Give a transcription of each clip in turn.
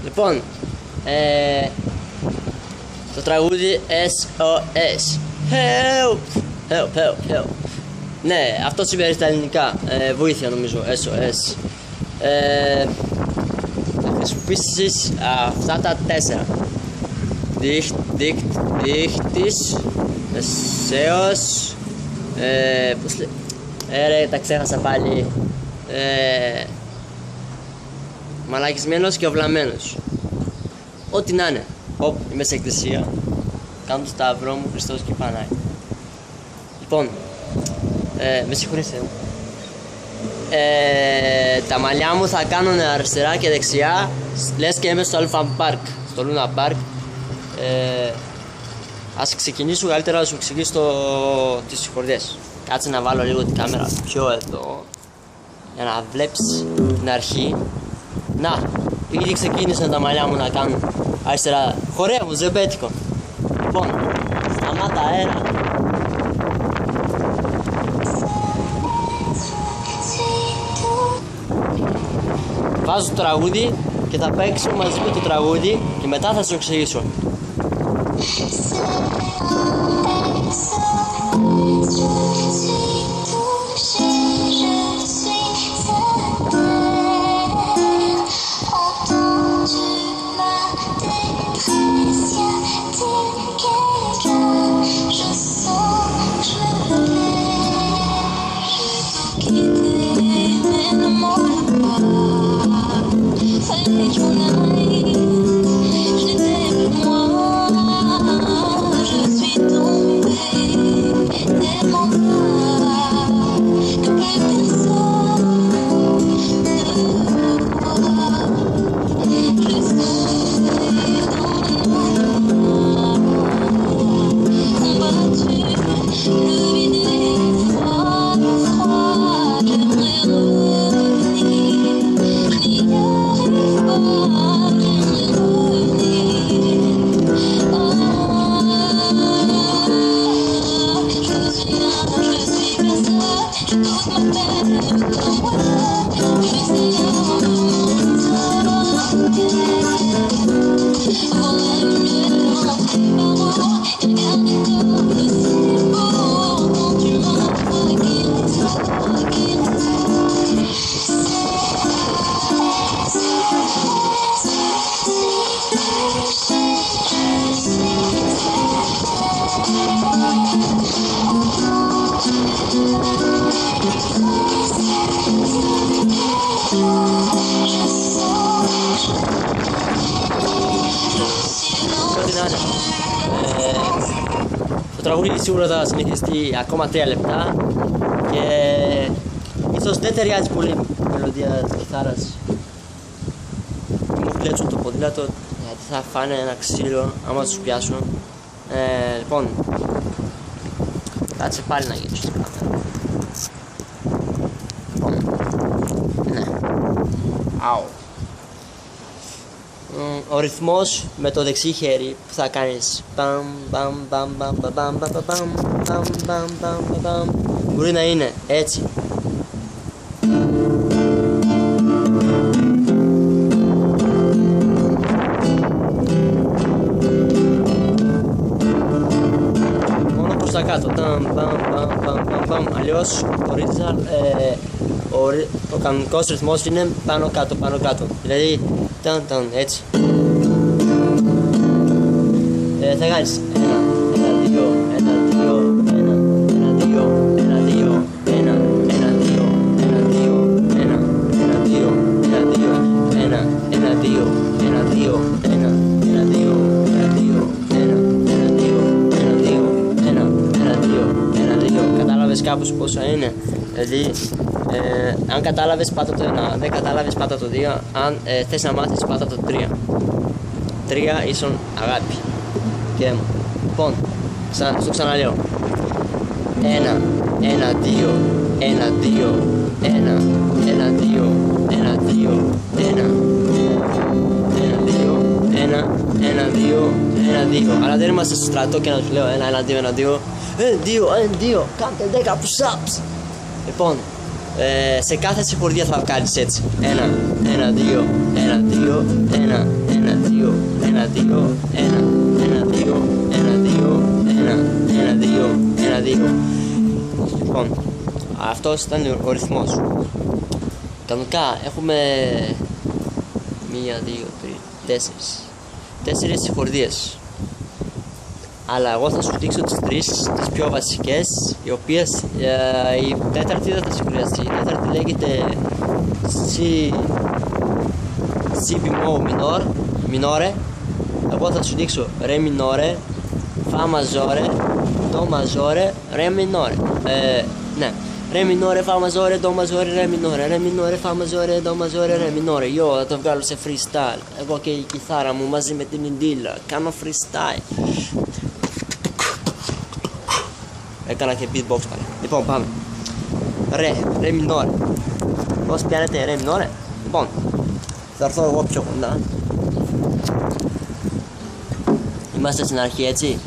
Λοιπόν, το τραγούδι SOS. Help, help, help, help. Ναι, αυτό σημαίνει στα ελληνικά. Βοήθεια νομίζω, SOS. Θα χρησιμοποιήσεις αυτά τα 4. Δίχτυς, μεσαίος, πώς λέει, ρε, τα ξέχασα πάλι. Μαλακισμένος και οβλαμένος. Ό,τι να είναι. Είμαι σε εκκλησία. Κάνω το σταυρό μου, Χριστός και Πανάει. Λοιπόν, με συγχωρείτε. Τα μαλλιά μου θα κάνουν αριστερά και δεξιά, λες και είμαι στο Alpha Park, στο Luna Park. Ας ξεκινήσω καλύτερα να σου εξηγήσω τις συγχωριές. Κάτσε να βάλω λίγο την κάμερα πιο εδώ για να βλέπεις την αρχή. Να, ήδη ξεκίνησαν τα μαλλιά μου να κάνουν αριστερά. Χορεύουν, ζεμπέτικο. Λοιπόν, σταμάτα αέρα. Βάζω το τραγούδι και θα παίξω μαζί με το τραγούδι και μετά θα σου εξηγήσω. Το τραγούδι σίγουρα θα συνεχιστεί ακόμα 3 λεπτά και ίσως δεν ταιριάζει πολύ η μελωδία της κιθάρας. Μου φλέτσουν το ποδήλατο γιατί θα φάνε ένα ξύλο άμα τους πιάσουν. Λοιπόν, κάτσε πάλι να γυρίσω στην κάμερα. Λοιπόν, ναι. Αου. Ο ρυθμός με το δεξί χέρι που θα κάνεις μπορεί να είναι έτσι. Μόνο προς τα κάτω. Αλλιώς ο κανονικός ρυθμός είναι πάνω κάτω, πάνω κάτω. Δηλαδή έτσι. Θα κάνεις 1, 2, 1, 2, 1, 2, 1, 2, 1, 2, 1, 2, 1, 2, 1, 2, 1, 2, 1, 2, 1, 2, 1, 2. Κατάλαβες κάπως πόσα είναι? Δηλαδή, αν κατάλαβες πάτα το 1, αν δεν κατάλαβες πάτα το 2, αν θες να μάθεις πάτα το 3. 3 ίσον αγάπη. Και μου. Λοιπόν, στο ξαναλέω. 1, 1, 2, 1, 2, 1, 1, 2, 1, 2, 1, 1, 2, 1, 2. Αλλά δεν είμαστε στο στρατό και να σου λέω 1, 1, 2, 1, 2. 1, 2, κάντε 10 push-ups. Λοιπόν, σε κάθε συγχωρία θα βγάλεις έτσι. 1, 1, 2, 1, 2, 1, 1. 1, 2, 1, 1, 2, 1, 2, 1, 1, 2, 1, 2. Λοιπόν, αυτός ήταν ο ρυθμός. Κανονικά έχουμε 1, 2, 3, 4 χορδίες. Αλλά εγώ θα σου δείξω τις τις πιο βασικές, οι οποίες η τέταρτη δεν θα σου χρειαστεί. Η τέταρτη λέγεται Si bemol minore. Εγώ θα σου δείξω Re minore, Fa maggiore, Do maggiore, Re minore. Ναι, Re minore, Fa maggiore, Do maggiore, Re minore, Re minore, Fa maggiore, Do maggiore, Re minore. Yo, θα το βγάλω σε freestyle. Εγώ και η κιθάρα μου μαζί με την Ιντίλα κάνω freestyle. Έκανα και beatbox πάλι. Λοιπόν, πάμε. Re minore. Πώς πιάνετε Re minore? Λοιπόν, θα έρθω εγώ πιο κοντά. Είμαστε στην αρχή, έτσι.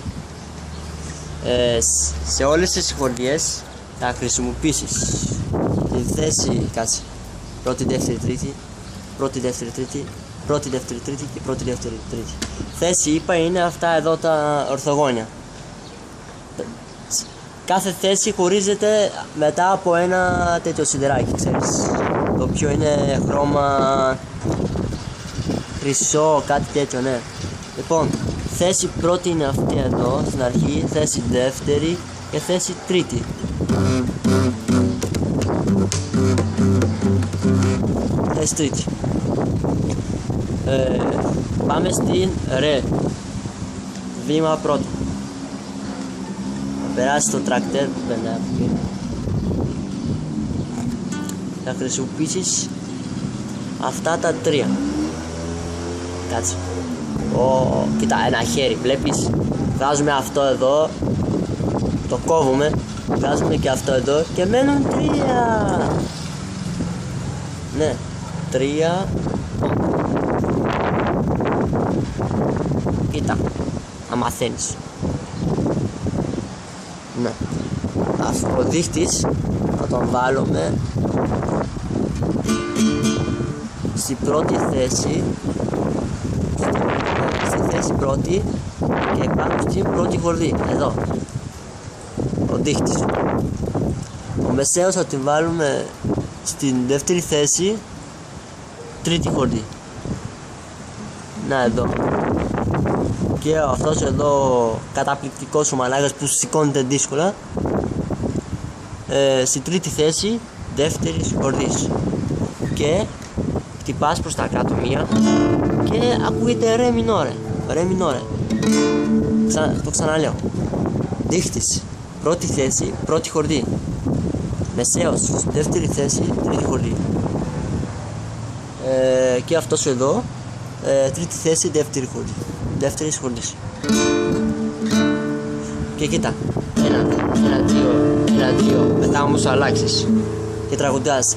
Σε όλες τις χορδιές θα χρησιμοποιήσεις τη θέση, κάτσε, πρώτη, δεύτερη, τρίτη, πρώτη, δεύτερη, τρίτη, πρώτη, δεύτερη, τρίτη και πρώτη, δεύτερη, τρίτη. Θέση, είπα, είναι αυτά εδώ τα ορθογώνια. Κάθε θέση χωρίζεται μετά από ένα τέτοιο σιδεράκι, ξέρεις, το οποίο είναι χρώμα χρυσό, κάτι τέτοιο, ναι. Λοιπόν, θέση πρώτη είναι αυτή εδώ στην αρχή, θέση δεύτερη και θέση τρίτη. Θέση τρίτη. Πάμε στην Ρε. Βήμα πρώτο. Θα περάσει το τρακτέρ που περνάει από εκεί. Θα χρησιμοποιήσεις αυτά τα τρία. Κάτσε. Κοίτα, ένα χέρι, βλέπεις. Βγάζουμε αυτό εδώ, το κόβουμε, βγάζουμε και αυτό εδώ και μένουν τρία. Ναι, τρία. Κοίτα, να μαθαίνεις. Ναι. Ο δείχτης θα τον βάλουμε στην πρώτη θέση, στη θέση πρώτη και πάνω στην πρώτη χορδή, εδώ, ο δείχτης. Ο μεσαίος θα την βάλουμε στην δεύτερη θέση, τρίτη χορδή. Να, εδώ. Και αυτός εδώ καταπληκτικός ο μαλάκας που σηκώνεται δύσκολα, στην τρίτη θέση, δεύτερης χορδής. Και χτυπάς προς τα κάτω μία και ακούγεται Ρε minore, Ρε minore. Το ξαναλέω. Δείχτης, πρώτη θέση, πρώτη χορδή. Μεσαίος, δεύτερη θέση, τρίτη χορδή. Και αυτός εδώ, τρίτη θέση, δεύτερη χορδή. Δεύτερης χορδής. Και κοίτα, ένα, δύο, μετά όμως αλλάξεις και τραγουδάς.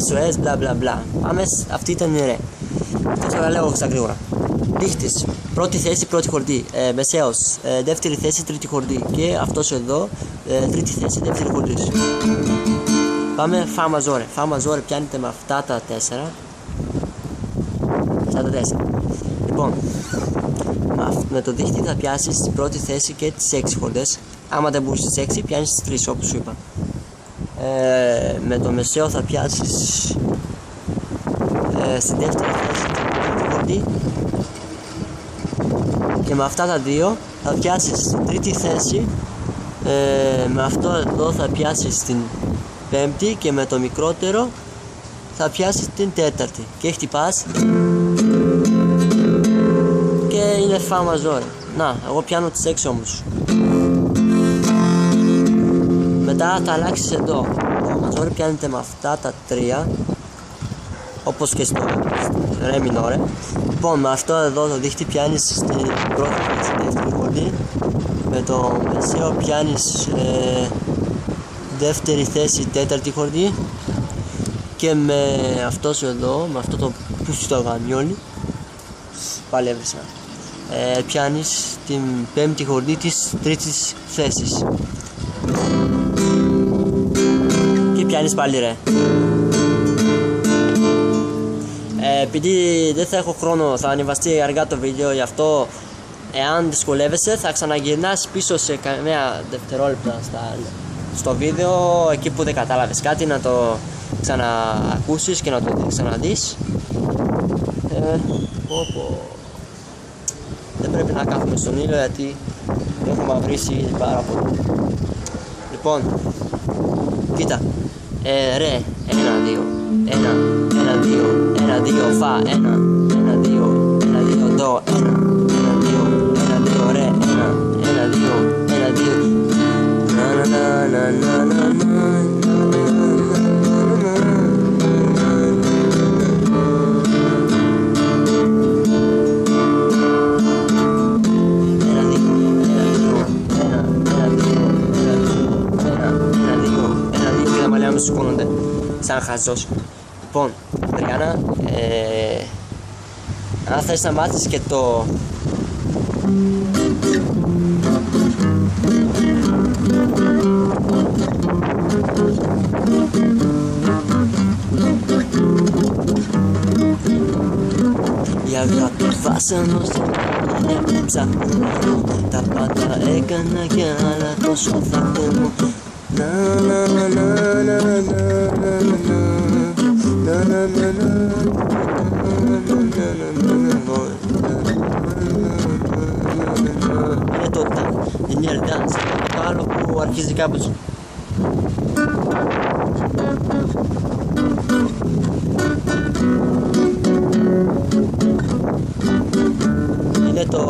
SOS, μπλα μπλα μπλα. Πάμε, αυτή ήταν η Ρε. Αυτό θα λέω στα γρήγορα. Δείχτης, πρώτη θέση, πρώτη χορδή. Μεσαίος, δεύτερη θέση, τρίτη χορδή. Και αυτός εδώ, τρίτη θέση, δεύτερη χορδή. Πάμε Fa maggiore. Fa maggiore πιάνετε με αυτά τα τέσσερα. Αυτά τα τέσσερα. Λοιπόν, με το δείχτη θα πιάσεις την πρώτη θέση και τις 6 χορδές. Άμα δεν μπορείς τις 6, πιάνεις τις 3 όπως σου είπα. Με το μεσαίο θα πιάσεις στη δεύτερη θέση την χορδή και με αυτά τα δύο θα πιάσεις στην τρίτη θέση, με αυτό εδώ θα πιάσεις την πέμπτη και με το μικρότερο θα πιάσεις την τέταρτη και χτυπάς και είναι Fa maggiore. Να, εγώ πιάνω τις 6 όμως. Μετά θα αλλάξεις εδώ. Το maggiore πιάνετε με αυτά τα τρία, όπως και στο Re minore. Λοιπόν, με αυτό εδώ το δείχτη πιάνεις στην πρώτη και στη δεύτερη χορδή Με το μεσαίο πιάνεις δεύτερη θέση, τέταρτη χορδή, και με αυτό εδώ, με αυτό το πούστο γαμιόλι, πάλι έβρισα, πιάνεις την πέμπτη χορδή της τρίτης θέσης και πιάνεις πάλι ρε. Επειδή δεν θα έχω χρόνο, θα ανεβαστεί αργά το βίντεο, γι' αυτό εάν δυσκολεύεσαι θα ξαναγυρνάς πίσω σε καμία δευτερόλεπτα στο βίντεο, εκεί που δεν κατάλαβες κάτι, να το ξαναακούσεις και να το ξαναδείς. Δεν πρέπει να κάθομαι στον ήλιο γιατί έχω μαυρίσει ήδη πάρα πολύ. Λοιπόν, κοίτα, ρε, 1, 2, 1, 1, 2, 1, 2, φα, 1, 1, 2, 1, 2, δω, 1, 1, 2, 1, 2, ρε, 1, 1, 2, 1, 2, να να να να να να. Σηκώνονται σαν χαζός. Λοιπόν, Αντριάννα, αν θες να μάθεις και το η αγάπη βάσανο στην είναι ψάχνω, τα πάντα έκανα και άλλα τόσο θα μου. Na na na na na na είναι το Daniel Dance, το άλλο που αρχίζει κάπως. Είναι το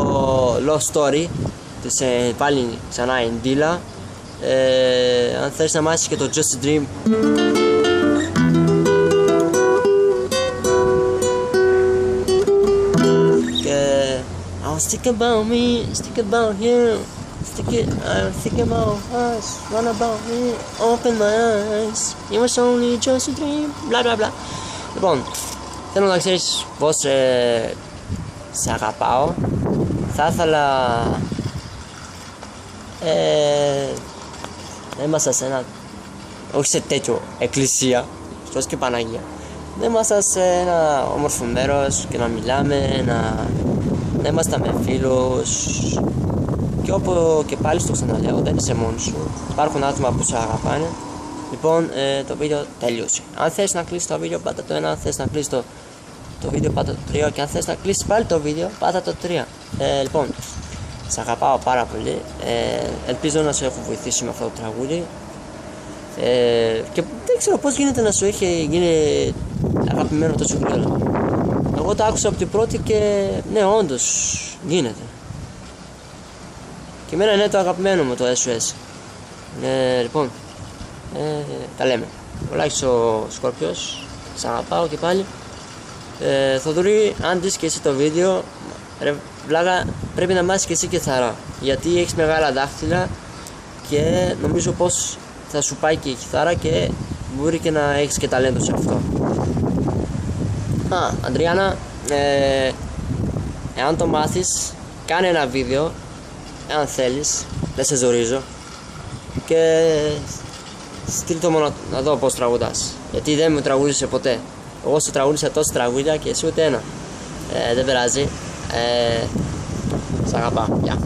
Lost Story, πάλι ξανά η Ndila. Αν θέλεις να μάθεις και το Just a Dream, και I'll stick about me, stick about you, I'll think about us, run about me, open my eyes, it was only just a dream, bla bla bla. Λοιπόν, θέλω να ξέρεις πως σε αγαπάω. Θα ήθελα να είμαστε σε ένα, όχι σε τέτοιο εκκλησία, εκτός και Παναγία, να είμαστε σε ένα όμορφο μέρος και να μιλάμε, να είμαστε με φίλους, και όπου και πάλι στο ξαναλέω, δεν είσαι μόνος σου, υπάρχουν άτομα που σε αγαπάνε. Λοιπόν, το βίντεο τελείωσε. Αν θες να κλείσεις το βίντεο, πάτα το 1, αν θες να κλείσεις το βίντεο, πάτα το 3, και αν θες να κλείσεις πάλι το βίντεο, πάτα το 3. Λοιπόν, σ' αγαπάω πάρα πολύ, ελπίζω να σε έχω βοηθήσει με αυτό το τραγούδι, και δεν ξέρω πως γίνεται να σου έχει γίνει αγαπημένο τόσο γρήγορα. Εγώ το άκουσα από την πρώτη και ναι, όντως γίνεται. Και εμένα είναι το αγαπημένο μου το SOS. Λοιπόν, τα λέμε. Ο ο Σκόρπιος, σ' αγαπάω και πάλι. Θοδωρή, αν δεις και εσύ το βίντεο, ρε βλάγα, πρέπει να μάθεις και εσύ κιθάρα, γιατί έχεις μεγάλα δάχτυλα και νομίζω πως θα σου πάει και η κιθάρα και μπορεί και να έχεις και ταλέντο σε αυτό. Αντριάννα, εάν το μάθεις, κάνε ένα βίντεο, εάν θέλεις, δεν σε ζορίζω, και στείλ το μόνο να δω πως τραγουδάς, γιατί δεν μου τραγούδισε ποτέ. Εγώ σου τραγούδισα τόσα τραγούδια και εσύ ούτε ένα. Δεν πειράζει. Σ' αγαπάω. Γεια.